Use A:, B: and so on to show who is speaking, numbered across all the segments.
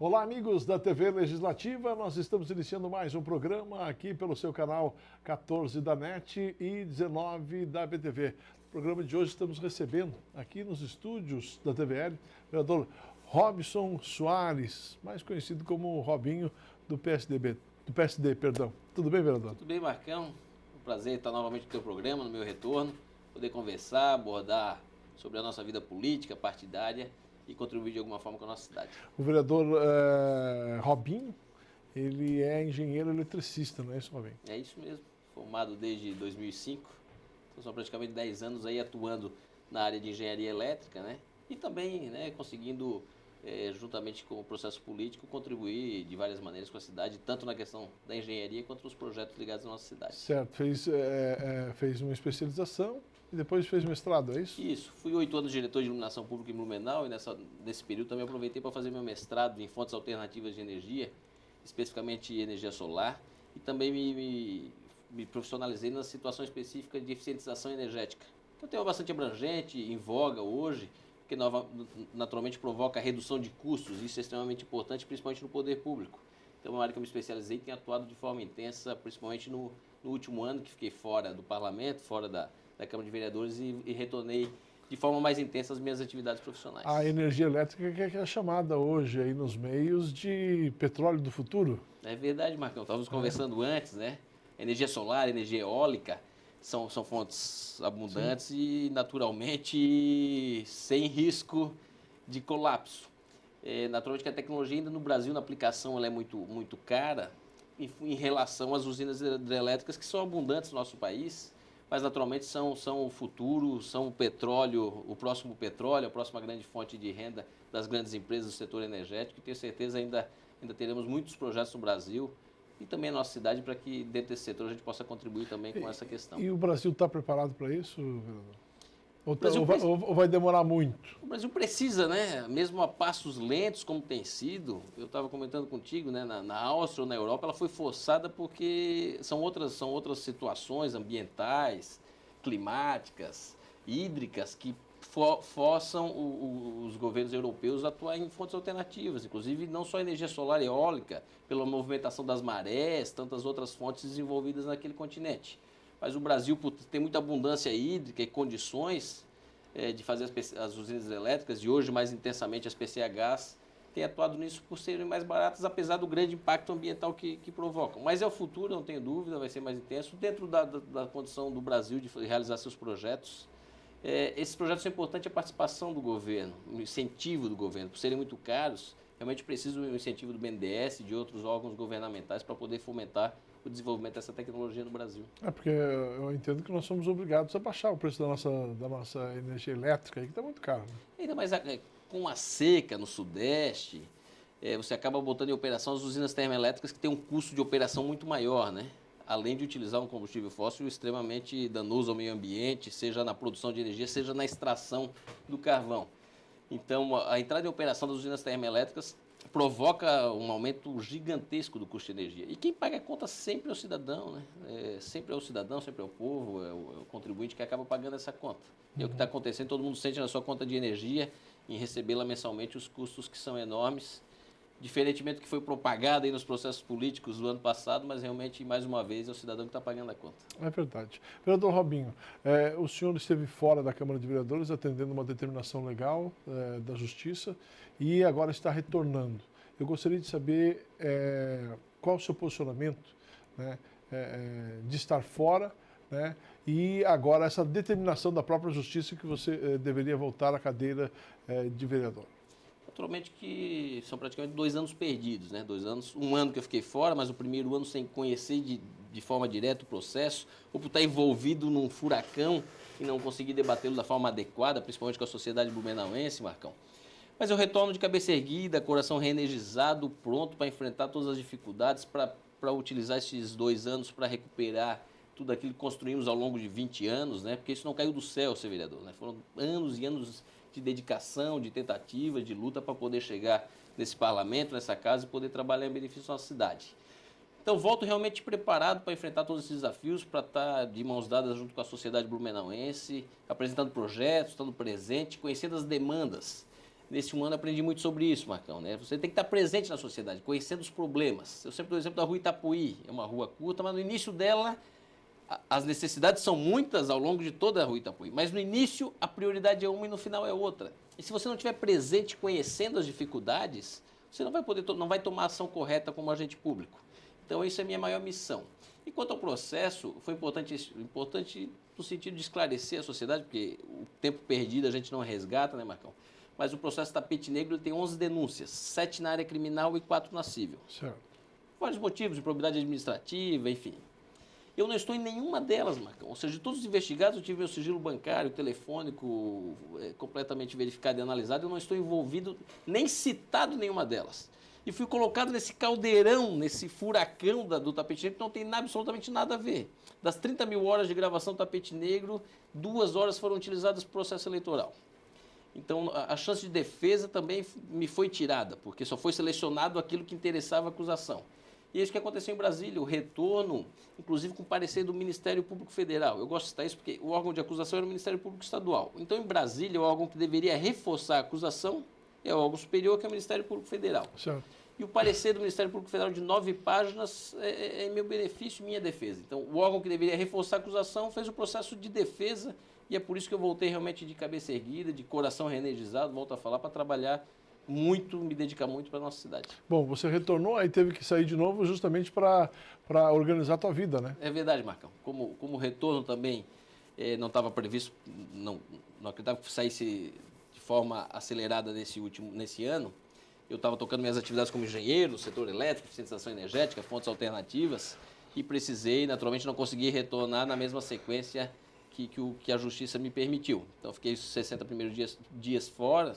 A: Olá, amigos da TV Legislativa. Nós estamos iniciando mais um programa aqui pelo seu canal 14 da NET e 19 da BTV. No programa de hoje estamos recebendo aqui nos estúdios da TVL o vereador Robson Soares, mais conhecido como Robinho do PSD, perdão. Tudo bem, vereador?
B: Tudo bem, Marcão. Um prazer estar novamente no teu programa, no meu retorno, poder conversar, abordar sobre a nossa vida política, partidária e contribuir de alguma forma com a nossa cidade.
A: O vereador Robinho, ele é engenheiro eletricista, não é isso, Robinho?
B: É isso mesmo, formado desde 2005, então são praticamente 10 anos aí atuando na área de engenharia elétrica, né? E também, né, conseguindo, juntamente com o processo político, contribuir de várias maneiras com a cidade, tanto na questão da engenharia quanto nos projetos ligados à nossa cidade.
A: Certo, fez uma especialização e depois fez mestrado, é isso?
B: Isso, fui 8 anos diretor de iluminação pública em Blumenau e nesse período também aproveitei para fazer meu mestrado em fontes alternativas de energia, especificamente energia solar, e também me profissionalizei na situação específica de eficientização energética, que é um tema bastante abrangente, em voga hoje, que naturalmente provoca a redução de custos, isso é extremamente importante, principalmente no poder público. Então é uma área que eu me especializei e tenho atuado de forma intensa, principalmente no último ano que fiquei fora do parlamento, fora da Câmara de Vereadores e retornei de forma mais intensa às minhas atividades profissionais.
A: A energia elétrica que é chamada hoje aí nos meios de petróleo do futuro?
B: É verdade, Marcão. Estávamos conversando antes, né? Energia solar, energia eólica são fontes abundantes. Sim. E naturalmente sem risco de colapso. Naturalmente que a tecnologia ainda no Brasil, na aplicação, ela é muito cara em relação às usinas hidrelétricas que são abundantes no nosso país. Mas naturalmente são o futuro, são o petróleo, o próximo petróleo, a próxima grande fonte de renda das grandes empresas do setor energético. E tenho certeza ainda teremos muitos projetos no Brasil e também na nossa cidade para que dentro desse setor a gente possa contribuir também com essa questão.
A: E o Brasil está preparado para isso, vereador? Ou vai demorar muito?
B: O Brasil precisa, né? Mesmo a passos lentos, como tem sido. Eu estava comentando contigo, né? Na Áustria ou na Europa, ela foi forçada porque são outras situações ambientais, climáticas, hídricas, que forçam os governos europeus a atuar em fontes alternativas, inclusive não só energia solar e eólica, pela movimentação das marés, tantas outras fontes desenvolvidas naquele continente. Mas o Brasil, por ter muita abundância hídrica e condições de fazer as usinas elétricas, e hoje mais intensamente as PCHs, tem atuado nisso por serem mais baratas, apesar do grande impacto ambiental que provocam. Mas é o futuro, não tenho dúvida, vai ser mais intenso, dentro da condição do Brasil de realizar seus projetos. Esses projetos são importantes a participação do governo, o incentivo do governo, por serem muito caros, realmente precisa do incentivo do BNDES e de outros órgãos governamentais para poder fomentar o desenvolvimento dessa tecnologia no Brasil.
A: Porque eu entendo que nós somos obrigados a baixar o preço da nossa energia elétrica, aí, que está muito caro. Né?
B: Ainda mais com a seca no Sudeste, você acaba botando em operação as usinas termoelétricas que têm um custo de operação muito maior, né? Além de utilizar um combustível fóssil extremamente danoso ao meio ambiente, seja na produção de energia, seja na extração do carvão. Então, a entrada em operação das usinas termoelétricas provoca um aumento gigantesco do custo de energia. E quem paga a conta sempre é o cidadão, né? Sempre é o cidadão, sempre é o povo, é o contribuinte que acaba pagando essa conta. E é o que está acontecendo, todo mundo sente na sua conta de energia, em recebê-la mensalmente, os custos que são enormes, diferentemente do que foi propagado aí nos processos políticos do ano passado, mas realmente, mais uma vez, é o cidadão que está pagando a conta.
A: É verdade. Vereador Robinho, o senhor esteve fora da Câmara de Vereadores atendendo uma determinação legal da Justiça e agora está retornando. Eu gostaria de saber qual o seu posicionamento, né, de estar fora, né, e agora essa determinação da própria Justiça que você deveria voltar à cadeira de vereador.
B: Naturalmente que são praticamente 2 anos perdidos, né? 2 anos, 1 ano que eu fiquei fora, mas o primeiro ano sem conhecer de forma direta o processo, ou por estar envolvido num furacão e não conseguir debatê-lo da forma adequada, principalmente com a sociedade blumenauense, Marcão. Mas eu retorno de cabeça erguida, coração reenergizado, pronto para enfrentar todas as dificuldades, para utilizar esses 2 anos para recuperar tudo aquilo que construímos ao longo de 20 anos, né? Porque isso não caiu do céu, ser vereador, né? Foram anos e anos de dedicação, de tentativa, de luta para poder chegar nesse parlamento, nessa casa e poder trabalhar em benefício da nossa cidade. Então volto realmente preparado para enfrentar todos esses desafios, para estar de mãos dadas junto com a sociedade blumenauense, apresentando projetos, estando presente, conhecendo as demandas Nesse um ano aprendi muito sobre isso, Marcão, né? Você tem que estar presente na sociedade, conhecendo os problemas. Eu sempre dou o exemplo da rua Itapuí, é uma rua curta, mas no início dela as necessidades são muitas ao longo de toda a rua Itapuí, mas no início a prioridade é uma e no final é outra. E se você não estiver presente conhecendo as dificuldades, você não vai tomar ação correta como agente público. Então, isso é a minha maior missão. E quanto ao processo, foi importante no sentido de esclarecer a sociedade, porque o tempo perdido a gente não resgata, né, Marcão? Mas o processo Tapete Negro ele tem 11 denúncias, 7 na área criminal e 4 na civil.
A: Certo.
B: Vários motivos, de probidade administrativa, enfim. Eu não estou em nenhuma delas, Marcão. Ou seja, de todos os investigados, eu tive meu sigilo bancário, telefônico, completamente verificado e analisado. Eu não estou envolvido, nem citado em nenhuma delas. E fui colocado nesse caldeirão, nesse furacão do Tapete Negro, que não tem absolutamente nada a ver. Das 30 mil horas de gravação do Tapete Negro, 2 horas foram utilizadas para o processo eleitoral. Então, a chance de defesa também me foi tirada, porque só foi selecionado aquilo que interessava a acusação. E é isso que aconteceu em Brasília, o retorno, inclusive com parecer do Ministério Público Federal. Eu gosto de citar isso porque o órgão de acusação era o Ministério Público Estadual. Então, em Brasília, o órgão que deveria reforçar a acusação é o órgão superior, que é o Ministério Público Federal.
A: Certo.
B: E o parecer do Ministério Público Federal de 9 páginas é meu benefício e minha defesa. Então, o órgão que deveria reforçar a acusação fez o processo de defesa e é por isso que eu voltei realmente de cabeça erguida, de coração reenergizado, volto a falar, para trabalhar muito, me dedicar muito para a nossa cidade.
A: Bom, você retornou, aí teve que sair de novo justamente para organizar a tua vida, né?
B: É verdade, Marcão. Como o retorno também não estava previsto, não acreditava que saísse de forma acelerada nesse ano, eu estava tocando minhas atividades como engenheiro, no setor elétrico, eficientização energética, fontes alternativas, e precisei, naturalmente, não consegui retornar na mesma sequência que a Justiça me permitiu. Então, fiquei os 60 primeiros dias fora,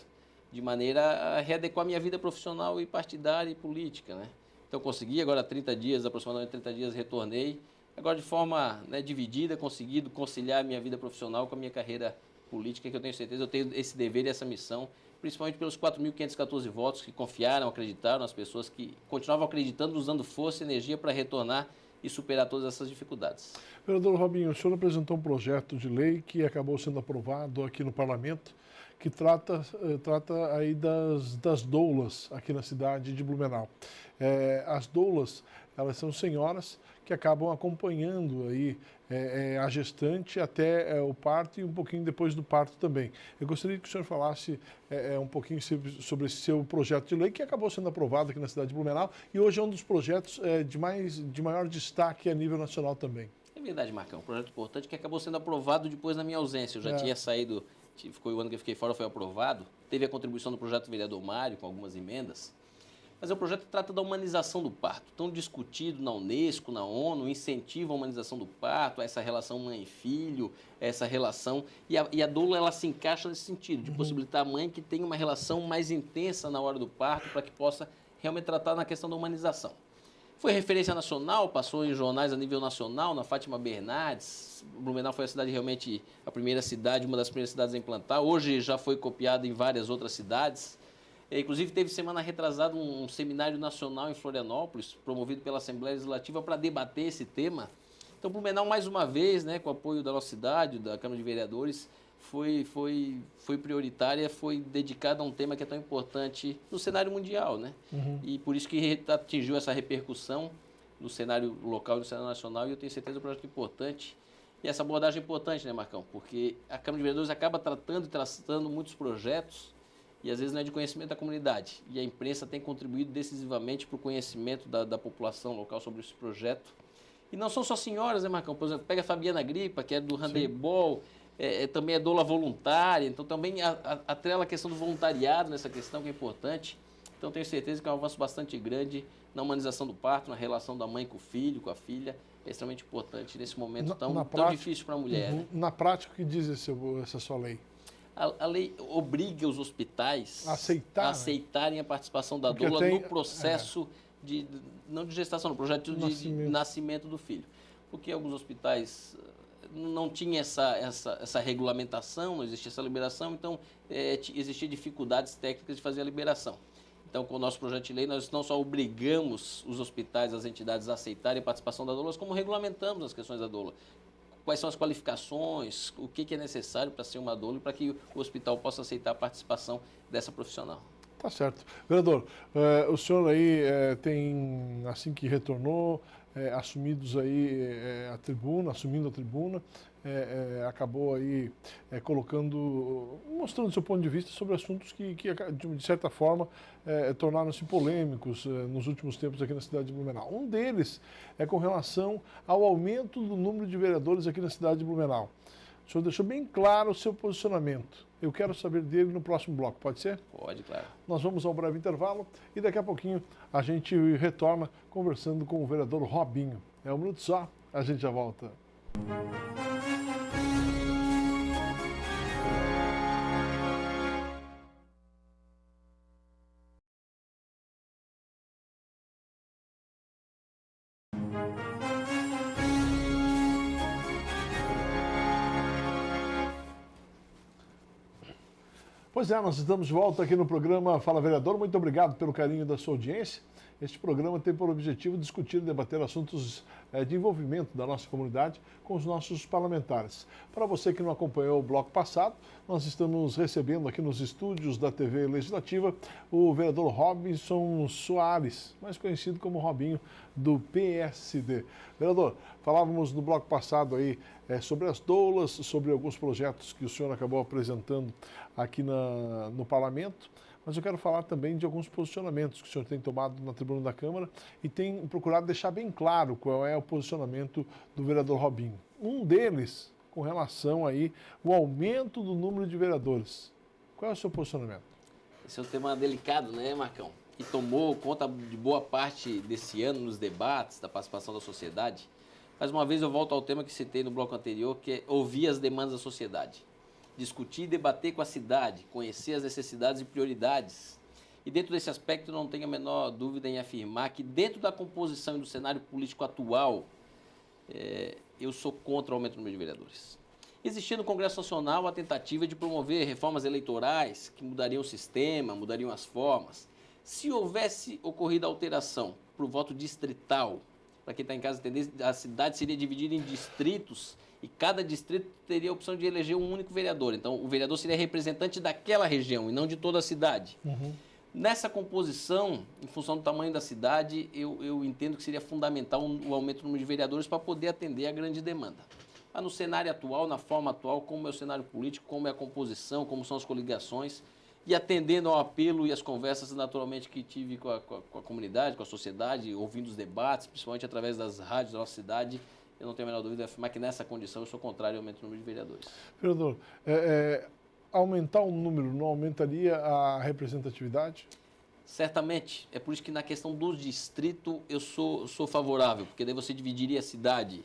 B: de maneira a readequar minha vida profissional e partidária e política, né? Então, consegui, agora 30 dias, aproximadamente 30 dias, retornei. Agora, de forma dividida, conseguido conciliar a minha vida profissional com a minha carreira política, que eu tenho certeza, eu tenho esse dever e essa missão, principalmente pelos 4.514 votos que confiaram, acreditaram, as pessoas que continuavam acreditando, usando força e energia para retornar e superar todas essas dificuldades.
A: Vereador Robinho, o senhor apresentou um projeto de lei que acabou sendo aprovado aqui no Parlamento, que trata aí das doulas aqui na cidade de Blumenau. As doulas, elas são senhoras que acabam acompanhando aí a gestante até o parto e um pouquinho depois do parto também. Eu gostaria que o senhor falasse um pouquinho sobre esse seu projeto de lei que acabou sendo aprovado aqui na cidade de Blumenau e hoje é um dos projetos de maior destaque a nível nacional também.
B: É verdade, Marcão, um projeto importante que acabou sendo aprovado depois da minha ausência. Eu já tinha saído, ficou o ano que eu fiquei fora, foi aprovado. Teve a contribuição do projeto do vereador Mário, com algumas emendas. Mas é um projeto que trata da humanização do parto, tão discutido na Unesco, na ONU, incentiva a humanização do parto, essa relação mãe-filho, essa relação... E a doula, ela se encaixa nesse sentido, de possibilitar a mãe que tenha uma relação mais intensa na hora do parto, para que possa realmente tratar na questão da humanização. Foi referência nacional, passou em jornais a nível nacional, na Fátima Bernardes. Blumenau foi a cidade realmente, a primeira cidade, uma das primeiras cidades a implantar. Hoje já foi copiado em várias outras cidades. Inclusive, teve semana retrasada um seminário nacional em Florianópolis, promovido pela Assembleia Legislativa, para debater esse tema. Então, Blumenau, mais uma vez, né, com o apoio da nossa cidade, da Câmara de Vereadores, foi prioritária, foi dedicada a um tema que é tão importante no cenário mundial, né? E por isso que atingiu essa repercussão no cenário local e no cenário nacional, e eu tenho certeza que é um projeto importante. E essa abordagem é importante, né, Marcão? Porque a Câmara de Vereadores acaba tratando e traçando muitos projetos e às vezes não é de conhecimento da comunidade. E a imprensa tem contribuído decisivamente para o conhecimento da população local sobre esse projeto. E não são só senhoras, né, Marcão? Por exemplo, pega a Fabiana Gripa, que é do handebol, também é doula voluntária, então também atrela a questão do voluntariado nessa questão, que é importante. Então tenho certeza que é um avanço bastante grande na humanização do parto, na relação da mãe com o filho, com a filha, é extremamente importante nesse momento tão difícil para a mulher. Né?
A: Na prática, o que diz essa sua lei?
B: A lei obriga os hospitais
A: a
B: aceitarem a participação da doula no processo não de gestação, no projeto de nascimento do filho. Porque alguns hospitais não tinham essa regulamentação, não existia essa liberação, então existiam dificuldades técnicas de fazer a liberação. Então, com o nosso projeto de lei, nós não só obrigamos os hospitais, as entidades a aceitarem a participação da doula, como regulamentamos as questões da doula. quais são as qualificações, o que é necessário para ser uma doula e para que o hospital possa aceitar a participação dessa profissional.
A: Tá certo. Vereador, o senhor aí tem, assim que retornou, assumindo a tribuna, acabou aí mostrando seu ponto de vista sobre assuntos que de certa forma, tornaram-se polêmicos nos últimos tempos aqui na cidade de Blumenau. Um deles é com relação ao aumento do número de vereadores aqui na cidade de Blumenau. O senhor deixou bem claro o seu posicionamento. Eu quero saber dele no próximo bloco, pode ser?
B: Pode, claro.
A: Nós vamos ao breve intervalo e daqui a pouquinho a gente retorna conversando com o vereador Robinho. É um minuto só, a gente já volta. Pois é, nós estamos de volta aqui no programa Fala Vereador. Muito obrigado pelo carinho da sua audiência. Este programa tem por objetivo discutir e debater assuntos de envolvimento da nossa comunidade com os nossos parlamentares. Para você que não acompanhou o bloco passado, nós estamos recebendo aqui nos estúdios da TV Legislativa o vereador Robinson Soares, mais conhecido como Robinho, do PSD. Vereador, falávamos no bloco passado aí sobre as doulas, sobre alguns projetos que o senhor acabou apresentando aqui no parlamento, mas eu quero falar também de alguns posicionamentos que o senhor tem tomado na tribuna da Câmara e tem procurado deixar bem claro qual é o posicionamento do vereador Robinho. Um deles, com relação aí ao aumento do número de vereadores. Qual é o seu posicionamento?
B: Esse é um tema delicado, né, Marcão? E tomou conta de boa parte desse ano nos debates, da participação da sociedade. Mais uma vez eu volto ao tema que citei no bloco anterior, que é ouvir as demandas da sociedade. Discutir e debater com a cidade, conhecer as necessidades e prioridades. E dentro desse aspecto, não tenho a menor dúvida em afirmar que dentro da composição e do cenário político atual, eu sou contra o aumento do número de vereadores. Existia no Congresso Nacional a tentativa de promover reformas eleitorais que mudariam o sistema, mudariam as formas. Se houvesse ocorrido alteração para o voto distrital, para quem está em casa entender, a cidade seria dividida em distritos e cada distrito teria a opção de eleger um único vereador. Então, o vereador seria representante daquela região e não de toda a cidade. Uhum. Nessa composição, em função do tamanho da cidade, eu entendo que seria fundamental o aumento do número de vereadores para poder atender a grande demanda. Mas no cenário atual, na forma atual, como é o cenário político, como é a composição, como são as coligações, e atendendo ao apelo e as conversas, naturalmente, que tive com a comunidade, com a sociedade, ouvindo os debates, principalmente através das rádios da nossa cidade, eu não tenho a menor dúvida de afirmar que nessa condição eu sou contrário ao aumento do número de vereadores.
A: Vereador, aumentar o número não aumentaria a representatividade?
B: Certamente. É por isso que na questão do distrito eu sou favorável, porque daí você dividiria a cidade.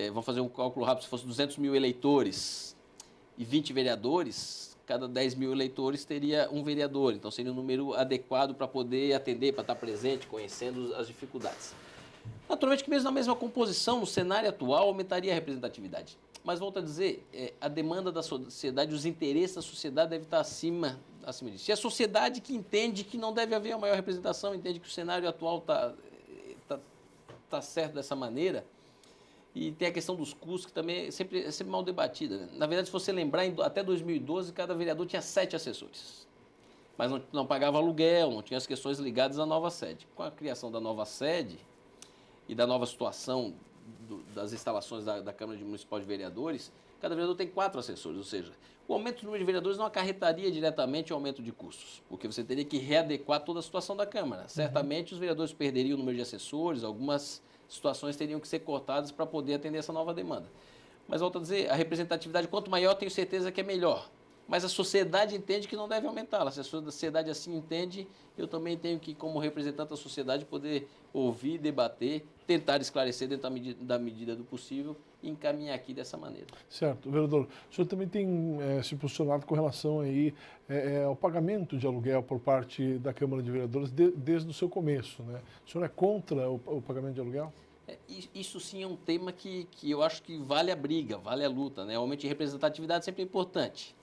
B: Vamos fazer um cálculo rápido, se fosse 200 mil eleitores e 20 vereadores, cada 10 mil eleitores teria um vereador. Então seria um número adequado para poder atender, para estar presente, conhecendo as dificuldades. Naturalmente que mesmo na mesma composição, no cenário atual, aumentaria a representatividade. Mas volto a dizer, a demanda da sociedade, os interesses da sociedade devem estar acima disso. E a sociedade que entende que não deve haver a maior representação, entende que o cenário atual tá certo dessa maneira. E tem a questão dos custos, que também é sempre mal debatida, né? Na verdade, se você lembrar, até 2012, cada vereador tinha 7 assessores. Mas não pagava aluguel, não tinha as questões ligadas à nova sede. Com a criação da nova sede e da nova situação das instalações da Câmara Municipal de Vereadores, cada vereador tem 4 assessores, ou seja, o aumento do número de vereadores não acarretaria diretamente o aumento de custos, porque você teria que readequar toda a situação da Câmara. Certamente os vereadores perderiam o número de assessores, algumas situações teriam que ser cortadas para poder atender essa nova demanda. Mas, volto a dizer, a representatividade, quanto maior, tenho certeza que é melhor. Mas a sociedade entende que não deve aumentá-la. Se a sociedade assim entende, eu também tenho que, como representante da sociedade, poder ouvir, debater, tentar esclarecer dentro da medida do possível e encaminhar aqui dessa maneira.
A: Certo. Vereador, o senhor também tem se posicionado com relação aí, ao pagamento de aluguel por parte da Câmara de Vereadores desde o seu começo, né? O senhor é contra o pagamento de aluguel?
B: Isso sim é um tema que eu acho que vale a briga, vale a luta, né? O aumento de representatividade sempre é importante.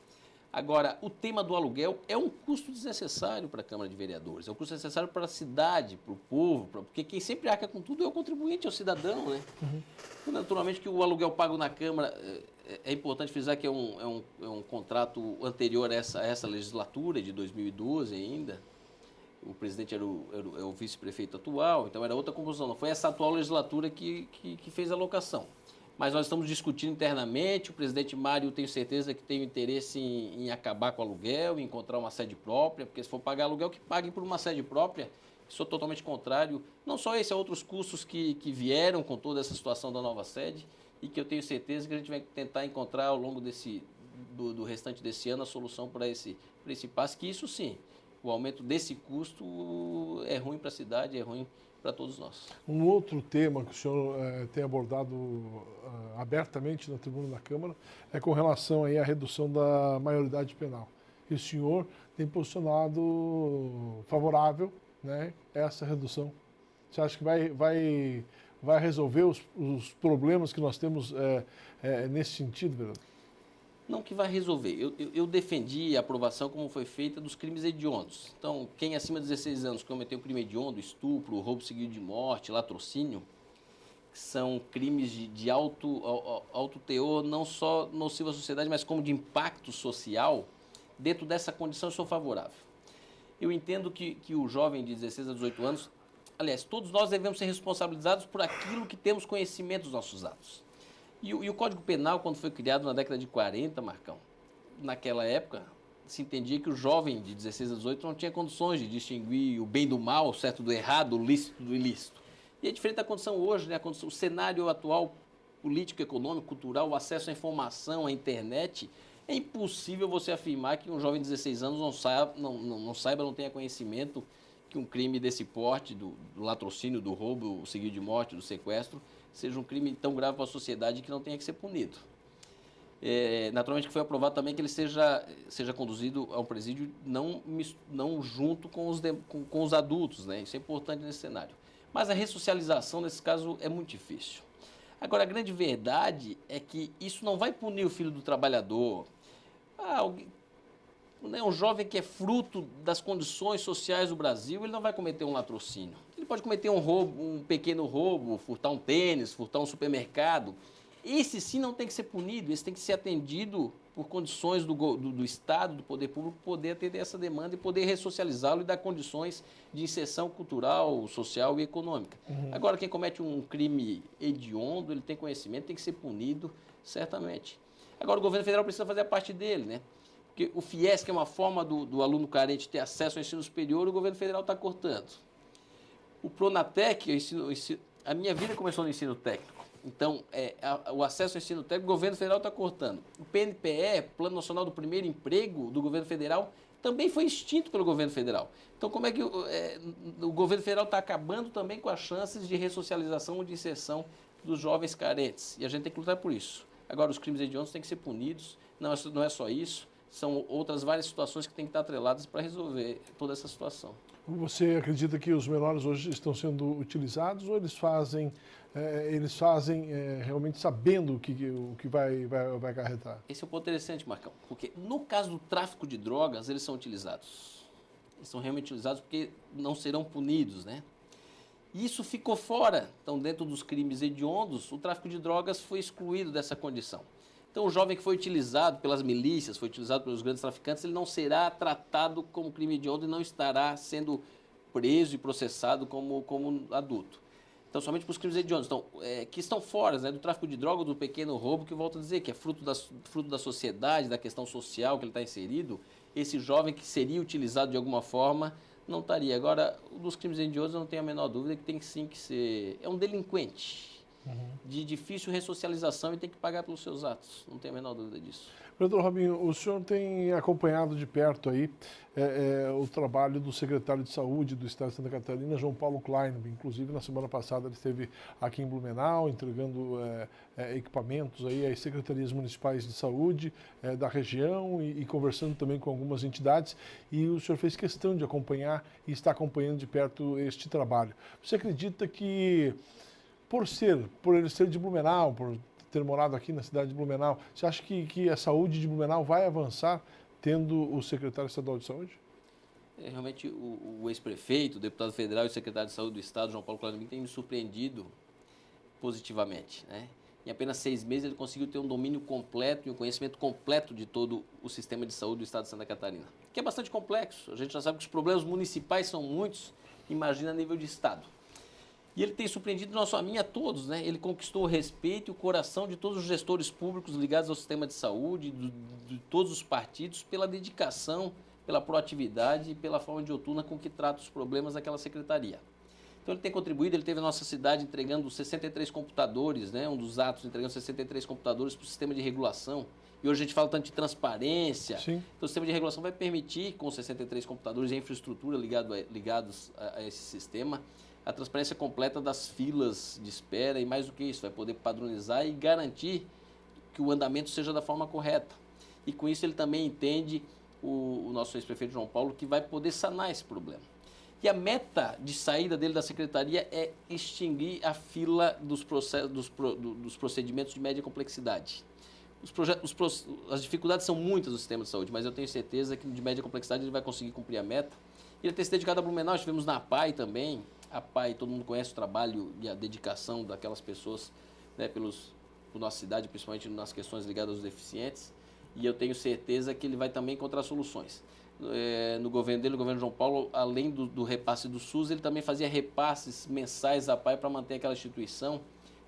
B: Agora, o tema do aluguel é um custo desnecessário para a Câmara de Vereadores, é um custo necessário para a cidade, para o povo, porque quem sempre arca com tudo é o contribuinte, é o cidadão, né? Naturalmente que o aluguel pago na Câmara, é importante frisar que é um contrato anterior a essa legislatura, de 2012 ainda. O presidente é o vice-prefeito atual, então era outra composição. Não foi essa atual legislatura que fez a locação. Mas nós estamos discutindo internamente. O presidente Mário, tenho certeza que tem o interesse em acabar com o aluguel, em encontrar uma sede própria, porque se for pagar aluguel, que pague por uma sede própria. Sou totalmente contrário. Não só esse, há outros custos que vieram com toda essa situação da nova sede e que eu tenho certeza que a gente vai tentar encontrar ao longo do restante desse ano a solução para esse impasse, que isso sim, o aumento desse custo é ruim para a cidade, é ruim para todos nós.
A: Um outro tema que o senhor tem abordado abertamente na tribuna da Câmara é com relação aí à redução da maioridade penal. E o senhor tem posicionado favorável, né, essa redução. Você acha que vai resolver os problemas que nós temos nesse sentido, vereador?
B: Não que vai resolver. Eu defendi a aprovação como foi feita dos crimes hediondos. Então, quem acima de 16 anos cometeu crime hediondo, estupro, roubo seguido de morte, latrocínio, são crimes de alto teor, não só nocivo à sociedade, mas como de impacto social, dentro dessa condição eu sou favorável. Eu entendo que o jovem de 16 a 18 anos, aliás, todos nós devemos ser responsabilizados por aquilo que temos conhecimento dos nossos atos. E o Código Penal, quando foi criado na década de 40, Marcão, naquela época, se entendia que o jovem de 16 a 18 não tinha condições de distinguir o bem do mal, o certo do errado, o lícito do ilícito. E é diferente da condição hoje, né? O cenário atual político, econômico, cultural, o acesso à informação, à internet, é impossível você afirmar que um jovem de 16 anos não tenha conhecimento que um crime desse porte, do latrocínio, do roubo, o seguido de morte, do sequestro, seja um crime tão grave para a sociedade que não tenha que ser punido. Naturalmente que foi aprovado também que ele seja conduzido a um presídio não junto com os adultos, né? Isso é importante nesse cenário. Mas a ressocialização, nesse caso, é muito difícil. Agora, a grande verdade é que isso não vai punir o filho do trabalhador. Um jovem que é fruto das condições sociais do Brasil, ele não vai cometer um latrocínio. Ele pode cometer um roubo, um pequeno roubo, furtar um tênis, furtar um supermercado. Esse sim não tem que ser punido, esse tem que ser atendido por condições do Estado, do poder público, poder atender essa demanda e poder ressocializá-lo e dar condições de inserção cultural, social e econômica. Agora, quem comete um crime hediondo, ele tem conhecimento, tem que ser punido, certamente. Agora, o governo federal precisa fazer a parte dele, né? Porque o FIES, que é uma forma do aluno carente ter acesso ao ensino superior, o governo federal está cortando. O Pronatec, a minha vida começou no ensino técnico. Então, o acesso ao ensino técnico, o governo federal está cortando. O PNPE, Plano Nacional do Primeiro Emprego do governo federal, também foi extinto pelo governo federal. Então, como é que o governo federal está acabando também com as chances de ressocialização ou de inserção dos jovens carentes? E a gente tem que lutar por isso. Agora, os crimes hediondos têm que ser punidos, não é só isso, são outras várias situações que têm que estar atreladas para resolver toda essa situação.
A: Você acredita que os menores hoje estão sendo utilizados ou eles fazem realmente sabendo o que vai acarretar?
B: Esse é um ponto interessante, Marcão, porque no caso do tráfico de drogas, eles são utilizados. Eles são realmente utilizados porque não serão punidos, né? E isso ficou fora. Então, dentro dos crimes hediondos, o tráfico de drogas foi excluído dessa condição. Então, o jovem que foi utilizado pelas milícias, foi utilizado pelos grandes traficantes, ele não será tratado como crime hediondo e não estará sendo preso e processado como adulto. Então, somente para os crimes hediondos, que estão fora, né, do tráfico de droga, do pequeno roubo, que eu volto a dizer, que é fruto da sociedade, da questão social que ele está inserido, esse jovem que seria utilizado de alguma forma não estaria. Agora, dos crimes hediondos, eu não tenho a menor dúvida que tem sim que ser... É um delinquente. De difícil ressocialização e tem que pagar pelos seus atos. Não tenho a menor dúvida disso.
A: Vereador Robinho, o senhor tem acompanhado de perto aí o trabalho do secretário de Saúde do Estado de Santa Catarina, João Paulo Klein. Inclusive, na semana passada, ele esteve aqui em Blumenau, entregando equipamentos aí às secretarias municipais de saúde da região e conversando também com algumas entidades. E o senhor fez questão de acompanhar e está acompanhando de perto este trabalho. Você acredita que por ele ser de Blumenau, por ter morado aqui na cidade de Blumenau, você acha que a saúde de Blumenau vai avançar tendo o secretário estadual de saúde?
B: Realmente, o ex-prefeito, o deputado federal e o secretário de saúde do estado, João Paulo Claudemir, tem me surpreendido positivamente, né? Em apenas 6 meses ele conseguiu ter um domínio completo e um conhecimento completo de todo o sistema de saúde do estado de Santa Catarina, que é bastante complexo. A gente já sabe que os problemas municipais são muitos, imagina a nível de estado. E ele tem surpreendido não só a mim, a todos, né? Ele conquistou o respeito e o coração de todos os gestores públicos ligados ao sistema de saúde, de todos os partidos, pela dedicação, pela proatividade e pela forma de outurna com que trata os problemas daquela secretaria. Então ele tem contribuído, ele teve a nossa cidade entregando 63 computadores, né? Um dos atos entregando 63 computadores para o sistema de regulação. E hoje a gente fala tanto de transparência.
A: Sim.
B: Então o sistema de regulação vai permitir, com 63 computadores e a infraestrutura ligados a esse sistema, a transparência completa das filas de espera e mais do que isso, vai poder padronizar e garantir que o andamento seja da forma correta. E com isso ele também entende, o nosso ex-prefeito João Paulo, que vai poder sanar esse problema. E a meta de saída dele da secretaria é extinguir a fila dos procedimentos de média complexidade. As dificuldades são muitas no sistema de saúde, mas eu tenho certeza que de média complexidade ele vai conseguir cumprir a meta. Ele tem se dedicado a Blumenau, estivemos na APAI também. A APAI, todo mundo conhece o trabalho e a dedicação daquelas pessoas, né, por nossa cidade, principalmente nas questões ligadas aos deficientes. E eu tenho certeza que ele vai também encontrar soluções. No governo dele, no governo João Paulo, além do repasse do SUS, ele também fazia repasses mensais à APAI para manter aquela instituição,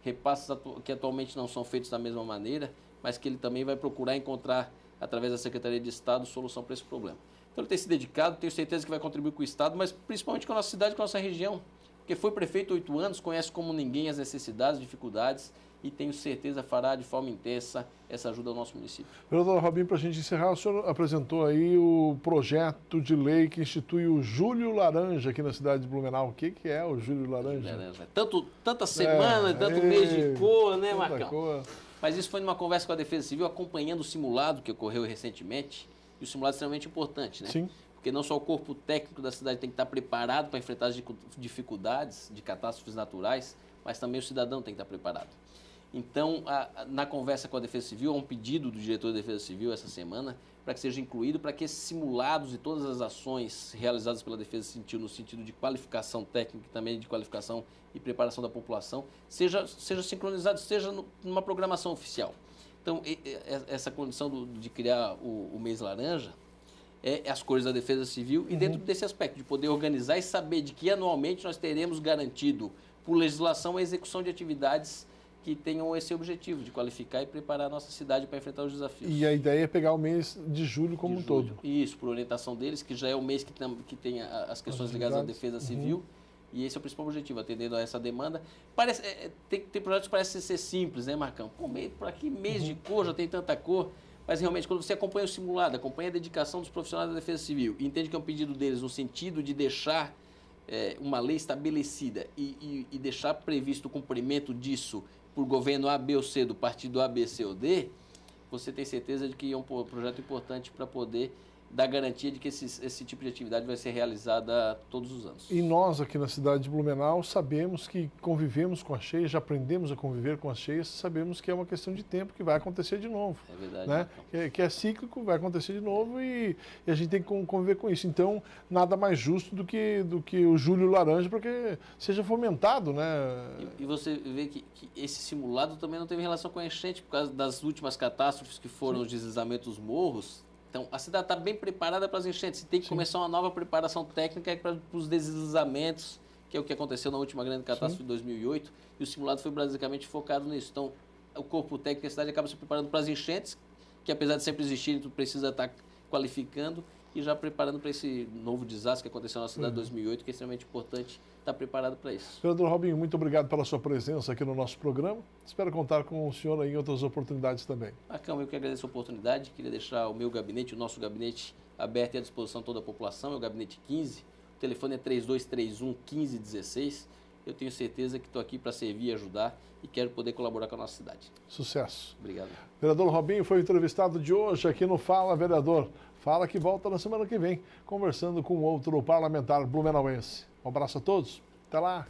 B: repasses que atualmente não são feitos da mesma maneira, mas que ele também vai procurar encontrar, através da Secretaria de Estado, solução para esse problema. Então ele tem se dedicado, tenho certeza que vai contribuir com o Estado, mas principalmente com a nossa cidade, com a nossa região, porque foi prefeito 8 anos, conhece como ninguém as necessidades, dificuldades, e tenho certeza fará de forma intensa essa ajuda ao nosso município.
A: Vereador Robinho, para a gente encerrar, o senhor apresentou aí o projeto de lei que institui o Júlio Laranja aqui na cidade de Blumenau. O que é o Júlio Laranja?
B: Tanta semana, tanto mês de cor, né, Marcão?
A: Cor.
B: Mas isso foi numa conversa com a Defesa Civil, acompanhando o simulado que ocorreu recentemente, e o simulado é extremamente importante, né?
A: Sim.
B: Porque não só o corpo técnico da cidade tem que estar preparado para enfrentar as dificuldades de catástrofes naturais, mas também o cidadão tem que estar preparado. Então, na conversa com a Defesa Civil, há um pedido do diretor da Defesa Civil essa semana para que seja incluído, para que esses simulados e todas as ações realizadas pela Defesa Civil no sentido de qualificação técnica e também de qualificação e preparação da população, seja sincronizado, seja numa programação oficial. Então, essa condição de criar o mês laranja é as cores da Defesa Civil e dentro desse aspecto, de poder organizar e saber de que anualmente nós teremos garantido, por legislação, a execução de atividades que tenham esse objetivo, de qualificar e preparar a nossa cidade para enfrentar os desafios.
A: E a ideia é pegar o mês de julho como um todo.
B: Isso, por orientação deles, que já é o mês que tem as questões ligadas à Defesa Civil, e esse é o principal objetivo, atendendo a essa demanda. Tem projetos que parecem ser simples, né, Marcão? Pô, por aqui, mês de cor, já tem tanta cor, mas realmente, quando você acompanha o simulado, acompanha a dedicação dos profissionais da Defesa Civil, e entende que é um pedido deles no sentido de deixar uma lei estabelecida e deixar previsto o cumprimento disso por governo A, B ou C, do partido A, B, C ou D, você tem certeza de que é um projeto importante para poder dar garantia de que esse tipo de atividade vai ser realizada todos os anos.
A: E nós aqui na cidade de Blumenau sabemos que convivemos com as cheias, já aprendemos a conviver com as cheias, sabemos que é uma questão de tempo que vai acontecer de novo.
B: É verdade.
A: Né? Que é cíclico, vai acontecer de novo e a gente tem que conviver com isso. Então, nada mais justo do que o Júlio Laranja para que seja fomentado, né?
B: E você vê que esse simulado também não teve relação com a enchente, por causa das últimas catástrofes que foram os deslizamentos dos morros. Então, a cidade está bem preparada para as enchentes. Tem que começar uma nova preparação técnica para os deslizamentos, que é o que aconteceu na última grande catástrofe de 2008. E o simulado foi basicamente focado nisso. Então, o corpo técnico da cidade acaba se preparando para as enchentes, que apesar de sempre existirem, tu precisa estar qualificando e já preparando para esse novo desastre que aconteceu na cidade de 2008, que é extremamente importante estar preparado para isso.
A: Vereador Robinho, muito obrigado pela sua presença aqui no nosso programa. Espero contar com o senhor aí em outras oportunidades também.
B: Marcão, eu que agradeço a oportunidade. Queria deixar o meu gabinete, o nosso gabinete, aberto e à disposição de toda a população. É o gabinete 15. O telefone é 3231-1516. Eu tenho certeza que estou aqui para servir e ajudar e quero poder colaborar com a nossa cidade.
A: Sucesso.
B: Obrigado.
A: Vereador Robinho foi o entrevistado de hoje aqui no Fala Vereador. Fala que volta na semana que vem, conversando com outro parlamentar blumenauense. Um abraço a todos. Até lá.